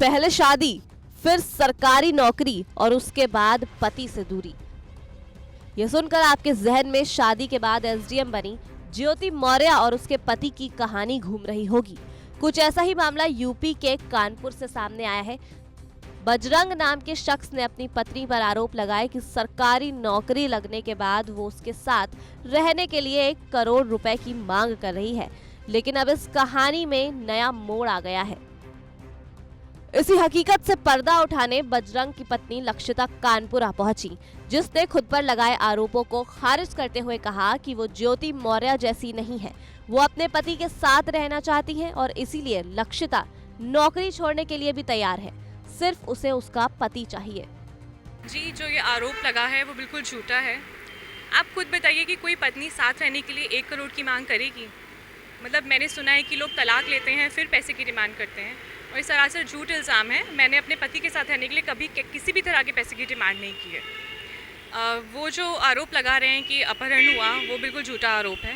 पहले शादी, फिर सरकारी नौकरी और उसके बाद पति से दूरी। ये सुनकर आपके जहन में शादी के बाद एसडीएम बनी ज्योति मौर्य और उसके पति की कहानी घूम रही होगी। कुछ ऐसा ही मामला यूपी के कानपुर से सामने आया है। बजरंग नाम के शख्स ने अपनी पत्नी पर आरोप लगाया कि सरकारी नौकरी लगने के बाद वो उसके साथ रहने के लिए 1 करोड़ रुपए की मांग कर रही है। लेकिन अब इस कहानी में नया मोड़ आ गया है। इसी हकीकत से पर्दा उठाने बजरंग की पत्नी लक्षिता कानपुरा पहुंची, जिसने खुद पर लगाए आरोपों को खारिज करते हुए कहा कि वो ज्योति मौर्य जैसी नहीं है। वो अपने पति के साथ रहना चाहती हैं और इसीलिए लक्षिता नौकरी छोड़ने के लिए भी तैयार है। सिर्फ उसे उसका पति चाहिए। जी, जो ये आरोप लगा है वो बिल्कुल झूठा है। आप खुद बताइए कि कोई पत्नी साथ रहने के लिए 1 करोड़ की मांग करेगी? मतलब मैंने सुना है कि लोग तलाक लेते हैं फिर पैसे की डिमांड करते हैं, और ये सरासर झूठ इल्ज़ाम है। मैंने अपने पति के साथ रहने के लिए कभी किसी भी तरह के पैसे की डिमांड नहीं की है। वो जो आरोप लगा रहे हैं कि अपहरण हुआ, वो बिल्कुल झूठा आरोप है।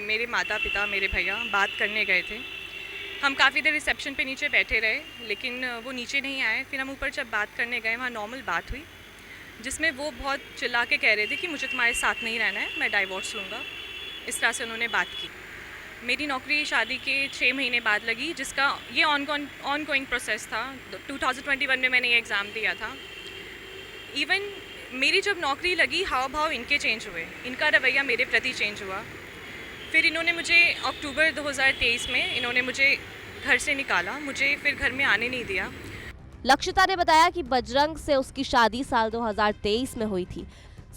मेरे माता पिता, मेरे भैया बात करने गए थे। हम काफ़ी देर रिसेप्शन पे नीचे बैठे रहे, लेकिन वो नीचे नहीं आए। फिर हम ऊपर जब बात करने गए, वहाँ नॉर्मल बात हुई, जिसमें वो बहुत चिल्ला के कह रहे थे कि मुझे तुम्हारे साथ नहीं रहना है, मैं डाइवोर्स लूँगा। इस तरह से उन्होंने बात की। मेरी नौकरी शादी के 6 महीने बाद लगी, जिसका ये ऑनगोइंग प्रोसेस था। 2021 में मैंने ये एग्ज़ाम दिया था। इवन मेरी जब नौकरी लगी, हाव भाव इनके चेंज हुए, इनका रवैया मेरे प्रति चेंज हुआ। फिर इन्होंने मुझे अक्टूबर 2023 में इन्होंने मुझे घर से निकाला, मुझे फिर घर में आने नहीं दिया। लक्षिता ने बताया कि बजरंग से उसकी शादी साल 2023 में हुई थी।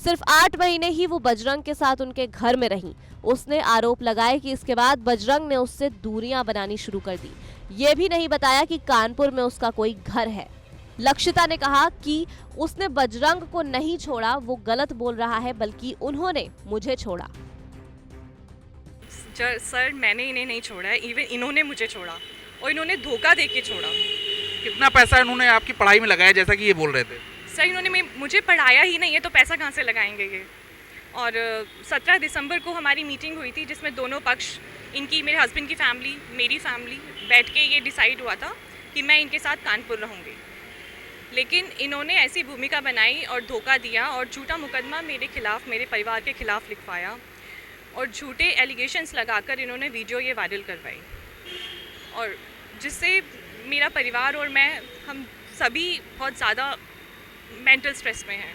सिर्फ 8 महीने ही वो बजरंग के साथ उनके घर में रहीं। उसने आरोप लगाए कि इसके बाद बजरंग ने उससे दूरियां बनानी शुरू कर दी। ये भी नहीं बताया कि कानपुर में उसका कोई घर है। लक्षिता ने कहा कि उसने बजरंग को नहीं छोड़ा, वो गलत बोल रहा है, बल्कि उन्होंने मुझे छोड़ा। सर, मैंने इन्हें नहीं छोड़ा है, इवन इन्होंने मुझे छोड़ा, और इन्होंने धोखा दे के छोड़ा। कितना पैसा इन्होंने आपकी पढ़ाई में लगाया, जैसा कि ये बोल रहे थे? सर, इन्होंने मुझे पढ़ाया ही नहीं है, तो पैसा कहाँ से लगाएंगे ये? और 17 दिसंबर को हमारी मीटिंग हुई थी, जिसमें दोनों पक्ष, इनकी, मेरे हस्बैंड की फैमिली, मेरी फैमिली, बैठ के ये डिसाइड हुआ था कि मैं इनके साथ कानपुर रहूँगी। लेकिन इन्होंने ऐसी भूमिका बनाई और धोखा दिया और झूठा मुकदमा मेरे खिलाफ, मेरे परिवार के खिलाफ लिखवाया, और झूठे एलिगेशंस लगाकर इन्होंने वीडियो ये वायरल करवाई, और जिससे मेरा परिवार और मैं, हम सभी बहुत ज़्यादा मेंटल स्ट्रेस में हैं।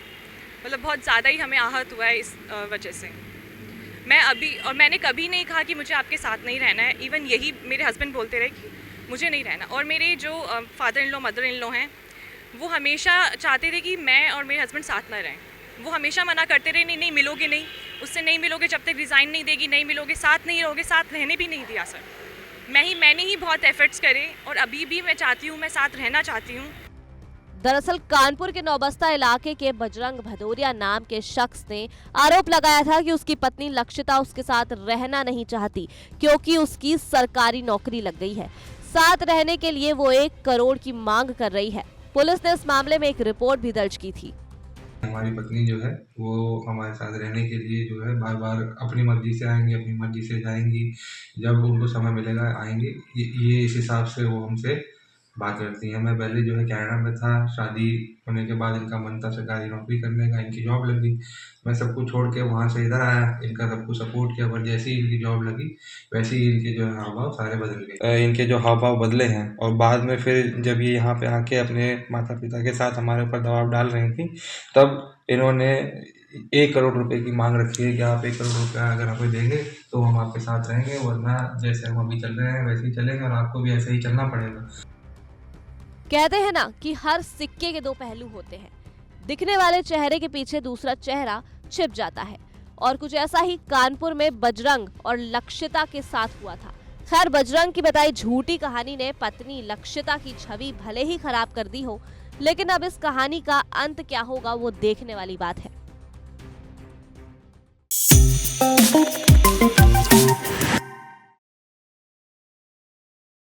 मतलब बहुत ज़्यादा ही हमें आहत हुआ है इस वजह से। मैंने कभी नहीं कहा कि मुझे आपके साथ नहीं रहना है। इवन यही मेरे हस्बैंड बोलते रहे कि मुझे नहीं रहना, और मेरे जो father in law, mother in law हैं, वो हमेशा चाहते थे कि मैं और मेरे हस्बैंड साथ ना रहें। वो हमेशा मना करते रहे, नहीं मिलोगे नहीं, उससे नहीं मिलोगे जब तक रिज़ाइन नहीं देगी, नहीं मिलोगे, साथ नहीं रहोगे। साथ रहने भी नहीं दिया सर। मैंने ही बहुत एफर्ट्स करे, और अभी भी मैं चाहती हूँ, मैं साथ रहना चाहती हूँ। दरअसल कानपुर के नौबस्ता इलाके के बजरंग भदौरिया नाम के शख्स ने आरोप लगाया था कि उसकी पत्नी लक्षिता उसके साथ रहना नहीं चाहती, क्योंकि उसकी सरकारी नौकरी लग गई है। साथ रहने के लिए वो 1 करोड़ की मांग कर रही है। पुलिस ने इस मामले में एक रिपोर्ट भी दर्ज की थी। हमारी पत्नी जो है वो हमारे साथ रहने के लिए जो है बार बार अपनी मर्जी से आएंगी, अपनी मर्जी से जाएंगी, जब उनको समय मिलेगा आएंगी। ये इस हिसाब से वो हमसे बात करती हैं। मैं पहले जो है कनाडा में था, शादी होने के बाद इनका मन था सरकारी नौकरी करने का, इनकी जॉब लगी। मैं सब कुछ छोड़ के वहाँ से इधर आया, इनका सब कुछ सपोर्ट किया, पर जैसे ही इनकी जॉब लगी वैसे ही इनके जो हाव भाव सारे बदल गए। इनके जो हाव भाव बदले हैं, और बाद में फिर जब ये यहाँ पे आके अपने माता पिता के साथ हमारे ऊपर दबाव डाल रही थी, तब इन्होंने 1 करोड़ रुपए की मांग रखी है कि आप 1 करोड़ रुपया अगर हमें देंगे तो हम आपके साथ रहेंगे, वरना जैसे हम अभी चल रहे हैं वैसे ही चलेंगे, और आपको भी ऐसे ही चलना पड़ेगा। कहते हैं ना कि हर सिक्के के 2 पहलू होते हैं। दिखने वाले चेहरे के पीछे दूसरा चेहरा छिप जाता है, और कुछ ऐसा ही कानपुर में बजरंग और लक्षिता के साथ हुआ था। खैर, बजरंग की बताई झूठी कहानी ने पत्नी लक्षिता की छवि भले ही खराब कर दी हो, लेकिन अब इस कहानी का अंत क्या होगा वो देखने वाली बात है।